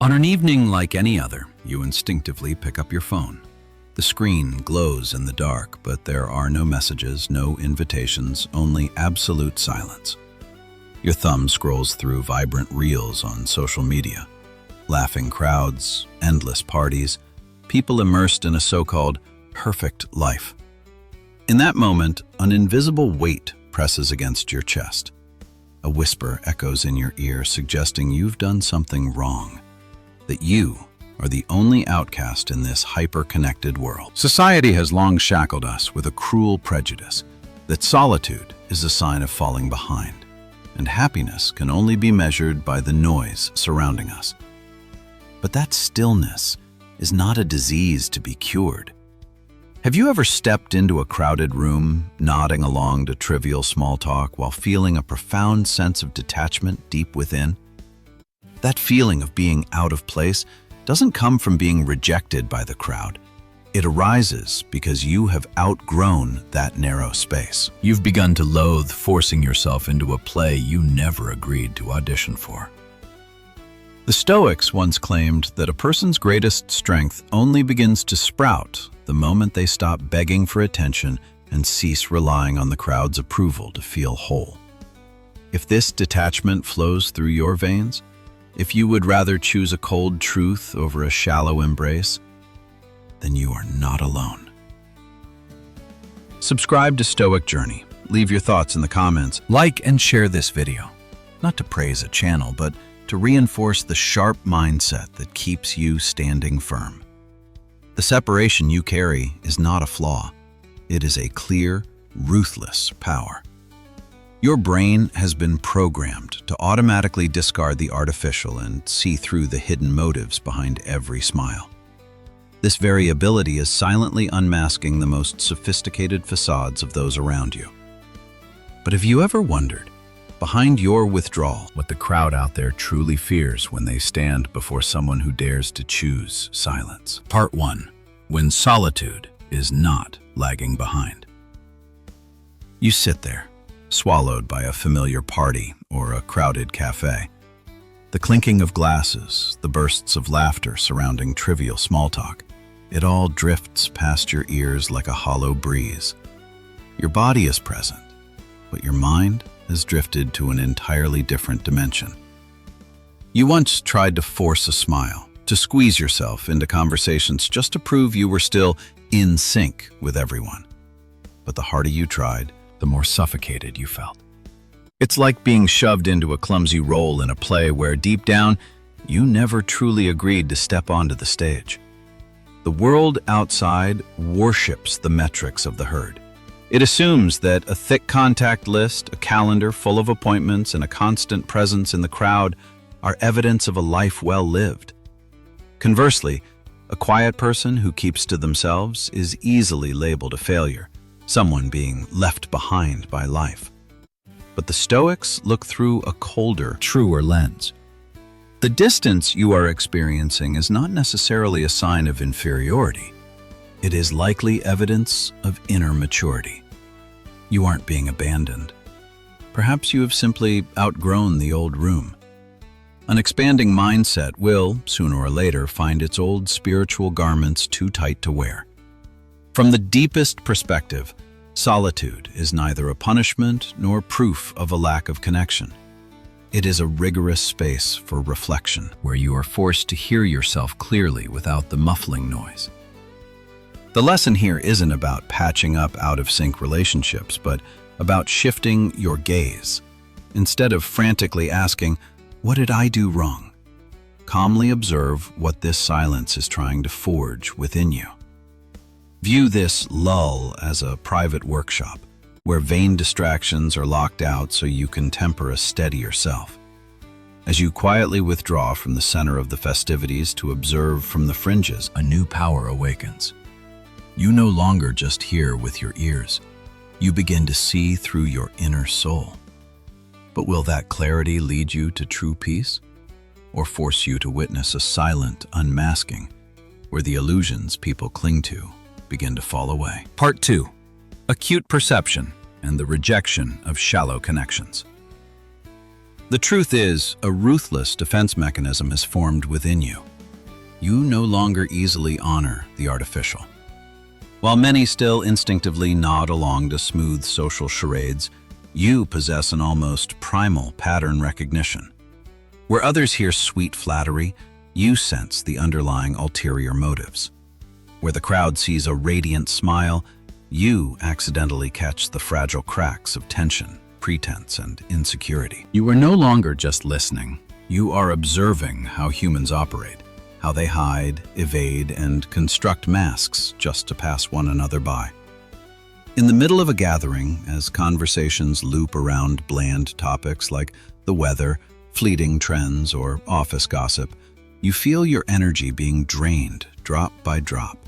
On an evening like any other, you instinctively pick up your phone. The screen glows in the dark, but there are no messages, no invitations, only absolute silence. Your thumb scrolls through vibrant reels on social media. Laughing crowds, endless parties, people immersed in a so-called perfect life. In that moment, an invisible weight presses against your chest. A whisper echoes in your ear, suggesting you've done something wrong, that you are the only outcast in this hyper-connected world. Society has long shackled us with a cruel prejudice that solitude is a sign of falling behind, and happiness can only be measured by the noise surrounding us. But that stillness is not a disease to be cured. Have you ever stepped into a crowded room, nodding along to trivial small talk while feeling a profound sense of detachment deep within? That feeling of being out of place doesn't come from being rejected by the crowd. It arises because you have outgrown that narrow space. You've begun to loathe forcing yourself into a play you never agreed to audition for. The Stoics once claimed that a person's greatest strength only begins to sprout the moment they stop begging for attention and cease relying on the crowd's approval to feel whole. If this detachment flows through your veins, if you would rather choose a cold truth over a shallow embrace, then you are not alone. Subscribe to Stoic Journey. Leave your thoughts in the comments. Like and share this video, not to praise a channel, but to reinforce the sharp mindset that keeps you standing firm. The separation you carry is not a flaw. It is a clear, ruthless power. Your brain has been programmed to automatically discard the artificial and see through the hidden motives behind every smile. This very ability is silently unmasking the most sophisticated facades of those around you. But have you ever wondered, behind your withdrawal, what the crowd out there truly fears when they stand before someone who dares to choose silence? Part 1. When solitude is not lagging behind. You sit there, swallowed by a familiar party or a crowded cafe. The clinking of glasses, the bursts of laughter surrounding trivial small talk, it all drifts past your ears like a hollow breeze. Your body is present, but your mind has drifted to an entirely different dimension. You once tried to force a smile, to squeeze yourself into conversations just to prove you were still in sync with everyone. But the harder you tried, the more suffocated you felt. It's like being shoved into a clumsy role in a play where deep down, you never truly agreed to step onto the stage. The world outside worships the metrics of the herd. It assumes that a thick contact list, a calendar full of appointments, and a constant presence in the crowd are evidence of a life well lived. Conversely, a quiet person who keeps to themselves is easily labeled a failure, someone being left behind by life. But the Stoics look through a colder, truer lens. The distance you are experiencing is not necessarily a sign of inferiority. It is likely evidence of inner maturity. You aren't being abandoned. Perhaps you have simply outgrown the old room. An expanding mindset will, sooner or later, find its old spiritual garments too tight to wear. From the deepest perspective, solitude is neither a punishment nor proof of a lack of connection. It is a rigorous space for reflection, where you are forced to hear yourself clearly without the muffling noise. The lesson here isn't about patching up out-of-sync relationships, but about shifting your gaze. Instead of frantically asking, "What did I do wrong?" calmly observe what this silence is trying to forge within you. View this lull as a private workshop, where vain distractions are locked out so you can temper a steadier self. As you quietly withdraw from the center of the festivities to observe from the fringes, a new power awakens. You no longer just hear with your ears. You begin to see through your inner soul. But will that clarity lead you to true peace, or force you to witness a silent unmasking where the illusions people cling to begin to fall away? Part 2. Acute perception and the rejection of shallow connections. The truth is, a ruthless defense mechanism is formed within you. You no longer easily honor the artificial. While many still instinctively nod along to smooth social charades, you possess an almost primal pattern recognition. Where others hear sweet flattery, you sense the underlying ulterior motives. Where the crowd sees a radiant smile, you accidentally catch the fragile cracks of tension, pretense, and insecurity. You are no longer just listening. You are observing how humans operate, how they hide, evade, and construct masks just to pass one another by. In the middle of a gathering, as conversations loop around bland topics like the weather, fleeting trends, or office gossip, you feel your energy being drained drop by drop.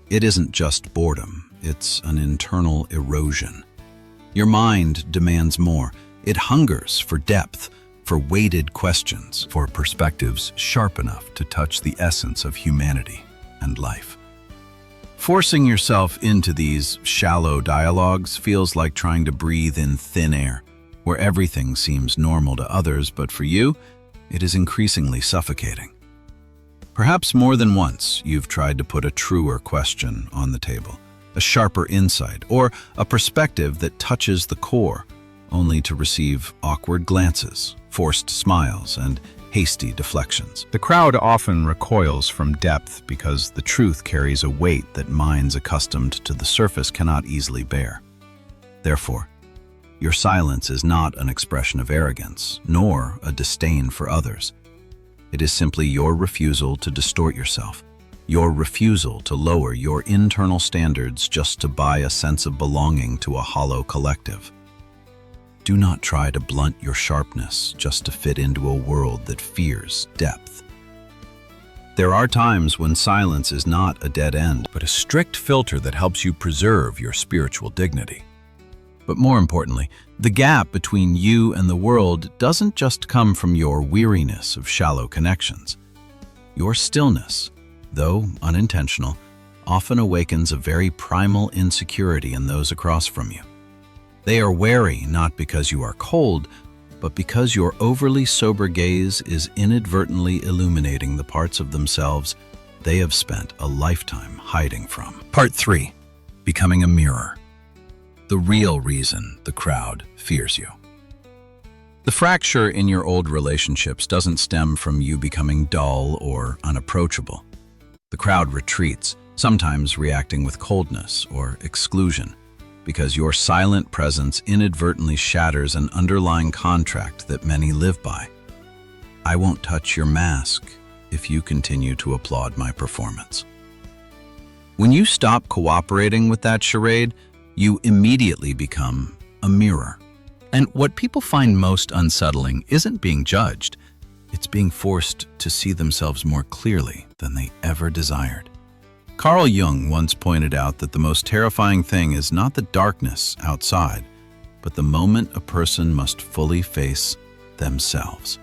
It isn't just boredom, it's an internal erosion. Your mind demands more. It hungers for depth, for weighted questions, for perspectives sharp enough to touch the essence of humanity and life. Forcing yourself into these shallow dialogues feels like trying to breathe in thin air, where everything seems normal to others, but for you, it is increasingly suffocating. Perhaps more than once, you've tried to put a truer question on the table, a sharper insight, or a perspective that touches the core, only to receive awkward glances, forced smiles, and hasty deflections. The crowd often recoils from depth because the truth carries a weight that minds accustomed to the surface cannot easily bear. Therefore, your silence is not an expression of arrogance, nor a disdain for others. It is simply your refusal to distort yourself, your refusal to lower your internal standards just to buy a sense of belonging to a hollow collective. Do not try to blunt your sharpness just to fit into a world that fears depth. There are times when silence is not a dead end, but a strict filter that helps you preserve your spiritual dignity. But more importantly, the gap between you and the world doesn't just come from your weariness of shallow connections. Your stillness, though unintentional, often awakens a very primal insecurity in those across from you. They are wary not because you are cold, but because your overly sober gaze is inadvertently illuminating the parts of themselves they have spent a lifetime hiding from. Part 3. Becoming a mirror. The real reason the crowd fears you. The fracture in your old relationships doesn't stem from you becoming dull or unapproachable. The crowd retreats, sometimes reacting with coldness or exclusion, because your silent presence inadvertently shatters an underlying contract that many live by. I won't touch your mask if you continue to applaud my performance. When you stop cooperating with that charade, you immediately become a mirror. And what people find most unsettling isn't being judged, it's being forced to see themselves more clearly than they ever desired. Carl Jung once pointed out that the most terrifying thing is not the darkness outside, but the moment a person must fully face themselves.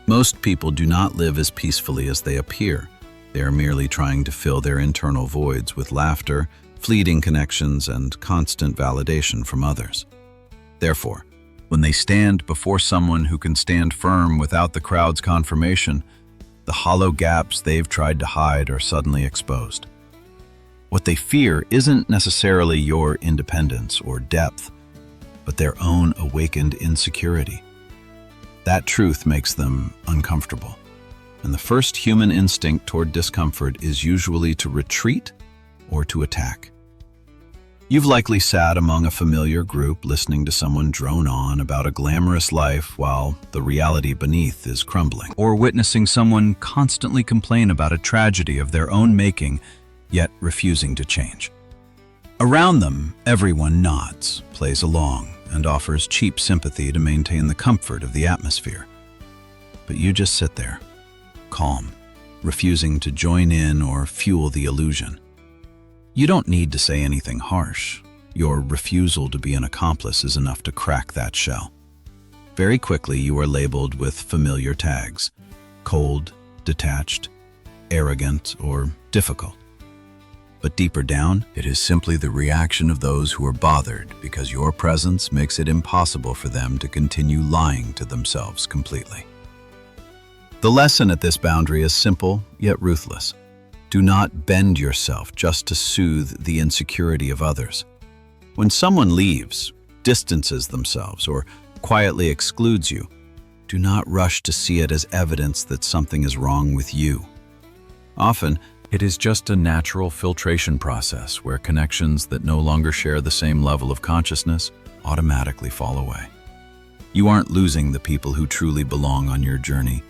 Most people do not live as peacefully as they appear. They are merely trying to fill their internal voids with laughter, fleeting connections, and constant validation from others. Therefore, when they stand before someone who can stand firm without the crowd's confirmation, the hollow gaps they've tried to hide are suddenly exposed. What they fear isn't necessarily your independence or depth, but their own awakened insecurity. That truth makes them uncomfortable, and the first human instinct toward discomfort is usually to retreat or to attack. You've likely sat among a familiar group listening to someone drone on about a glamorous life while the reality beneath is crumbling, or witnessing someone constantly complain about a tragedy of their own making, yet refusing to change. Around them, everyone nods, plays along, and offers cheap sympathy to maintain the comfort of the atmosphere. But you just sit there, calm, refusing to join in or fuel the illusion. You don't need to say anything harsh. Your refusal to be an accomplice is enough to crack that shell. Very quickly, you are labeled with familiar tags: cold, detached, arrogant, or difficult. But deeper down, it is simply the reaction of those who are bothered because your presence makes it impossible for them to continue lying to themselves completely. The lesson at this boundary is simple yet ruthless. Do not bend yourself just to soothe the insecurity of others. When someone leaves, distances themselves, or quietly excludes you, do not rush to see it as evidence that something is wrong with you. Often, it is just a natural filtration process where connections that no longer share the same level of consciousness automatically fall away. You aren't losing the people who truly belong on your journey.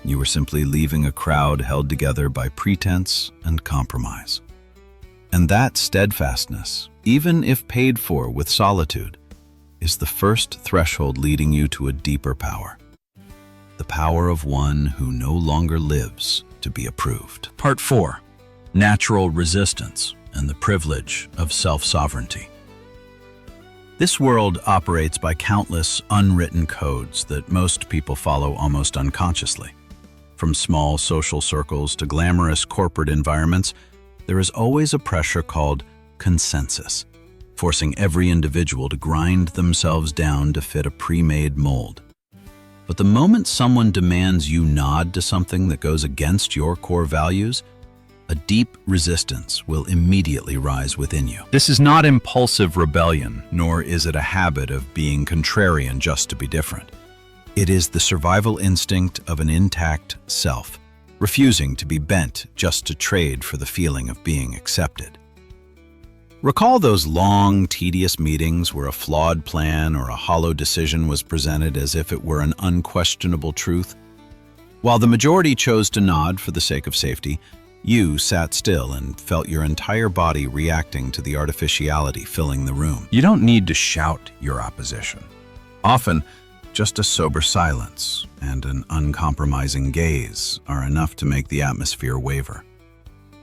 You are simply leaving a crowd held together by pretense and compromise. And that steadfastness, even if paid for with solitude, is the first threshold leading you to a deeper power. The power of one who no longer lives to be approved. Part 4. Natural resistance and the privilege of self-sovereignty. This world operates by countless unwritten codes that most people follow almost unconsciously. From small social circles to glamorous corporate environments, there is always a pressure called consensus, forcing every individual to grind themselves down to fit a pre-made mold. But the moment someone demands you nod to something that goes against your core values, a deep resistance will immediately rise within you. This is not impulsive rebellion, nor is it a habit of being contrarian just to be different. It is the survival instinct of an intact self, refusing to be bent just to trade for the feeling of being accepted. Recall those long, tedious meetings where a flawed plan or a hollow decision was presented as if it were an unquestionable truth? While the majority chose to nod for the sake of safety, you sat still and felt your entire body reacting to the artificiality filling the room. You don't need to shout your opposition. Often, just a sober silence and an uncompromising gaze are enough to make the atmosphere waver.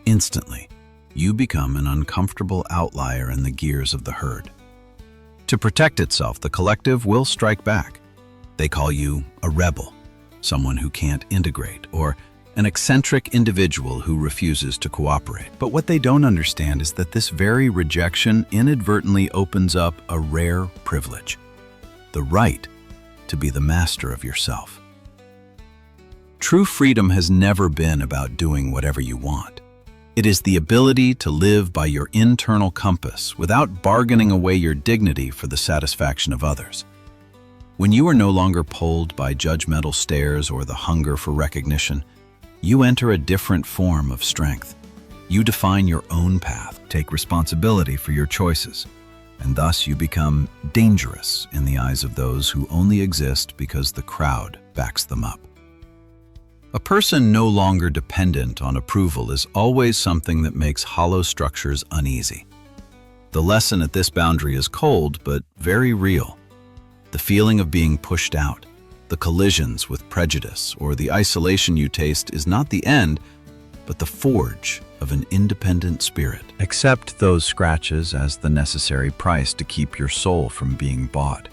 Instantly, you become an uncomfortable outlier in the gears of the herd. To protect itself, the collective will strike back. They call you a rebel, someone who can't integrate, or an eccentric individual who refuses to cooperate. But what they don't understand is that this very rejection inadvertently opens up a rare privilege, the right to be the master of yourself. True freedom has never been about doing whatever you want. It is the ability to live by your internal compass without bargaining away your dignity for the satisfaction of others. When you are no longer pulled by judgmental stares or the hunger for recognition, you enter a different form of strength. You define your own path, take responsibility for your choices, and thus you become dangerous in the eyes of those who only exist because the crowd backs them up. A person no longer dependent on approval is always something that makes hollow structures uneasy. The lesson at this boundary is cold but very real. The feeling of being pushed out, the collisions with prejudice, or the isolation you taste is not the end, but the forge of an independent spirit. Accept those scratches as the necessary price to keep your soul from being bought.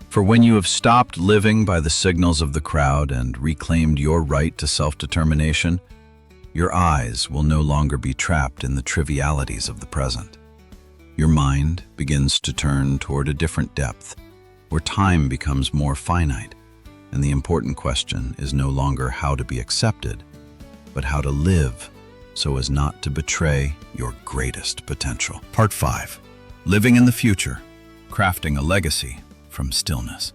For when you have stopped living by the signals of the crowd and reclaimed your right to self-determination, your eyes will no longer be trapped in the trivialities of the present. Your mind begins to turn toward a different depth, where time becomes more finite, and the important question is no longer how to be accepted, but how to live so as not to betray your greatest potential. Part 5. Living in the future, crafting a legacy from stillness.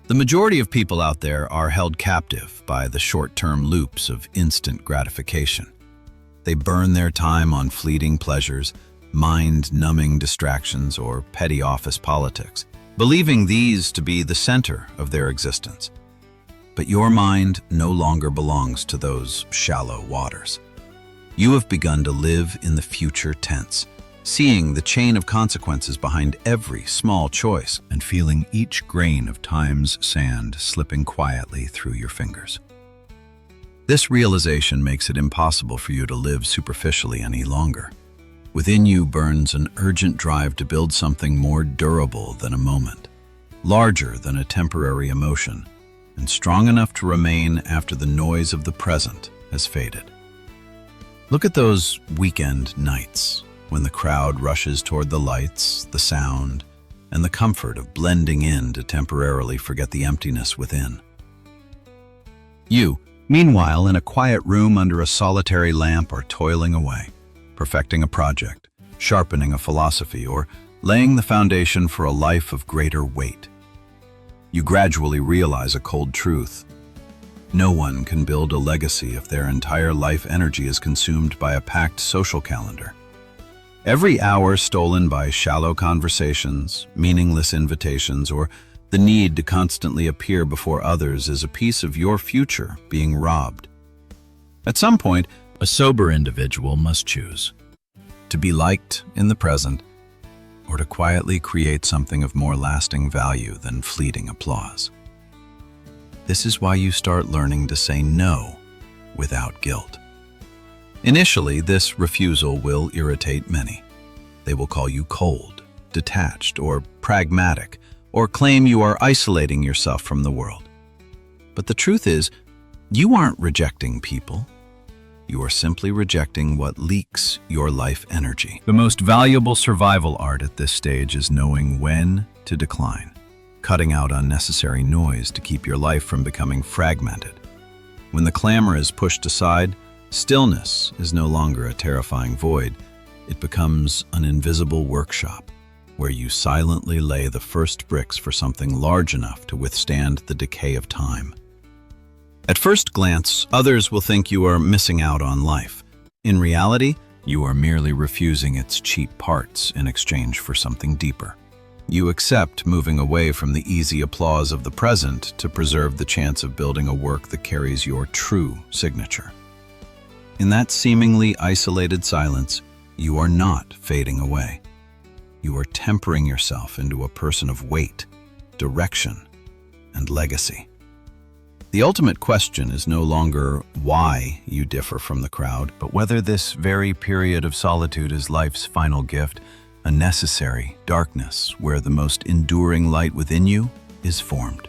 The majority of people out there are held captive by the short-term loops of instant gratification. They burn their time on fleeting pleasures, mind-numbing distractions, or petty office politics, believing these to be the center of their existence. But your mind no longer belongs to those shallow waters. You have begun to live in the future tense, seeing the chain of consequences behind every small choice and feeling each grain of time's sand slipping quietly through your fingers. This realization makes it impossible for you to live superficially any longer. Within you burns an urgent drive to build something more durable than a moment, larger than a temporary emotion, and strong enough to remain after the noise of the present has faded. Look at those weekend nights when the crowd rushes toward the lights, the sound, and the comfort of blending in to temporarily forget the emptiness within. You, meanwhile, in a quiet room under a solitary lamp, are toiling away, perfecting a project, sharpening a philosophy, or laying the foundation for a life of greater weight. You gradually realize a cold truth. No one can build a legacy if their entire life energy is consumed by a packed social calendar. Every hour stolen by shallow conversations, meaningless invitations, or the need to constantly appear before others is a piece of your future being robbed. At some point, a sober individual must choose to be liked in the present or to quietly create something of more lasting value than fleeting applause. This is why you start learning to say no without guilt. Initially, this refusal will irritate many. They will call you cold, detached, or pragmatic, or claim you are isolating yourself from the world. But the truth is, you aren't rejecting people. You are simply rejecting what leaks your life energy. The most valuable survival art at this stage is knowing when to decline, cutting out unnecessary noise to keep your life from becoming fragmented. When the clamor is pushed aside, stillness is no longer a terrifying void. It becomes an invisible workshop where you silently lay the first bricks for something large enough to withstand the decay of time. At first glance, others will think you are missing out on life. In reality, you are merely refusing its cheap parts in exchange for something deeper. You accept moving away from the easy applause of the present to preserve the chance of building a work that carries your true signature. In that seemingly isolated silence, you are not fading away. You are tempering yourself into a person of weight, direction, and legacy. The ultimate question is no longer why you differ from the crowd, but whether this very period of solitude is life's final gift, a necessary darkness where the most enduring light within you is formed.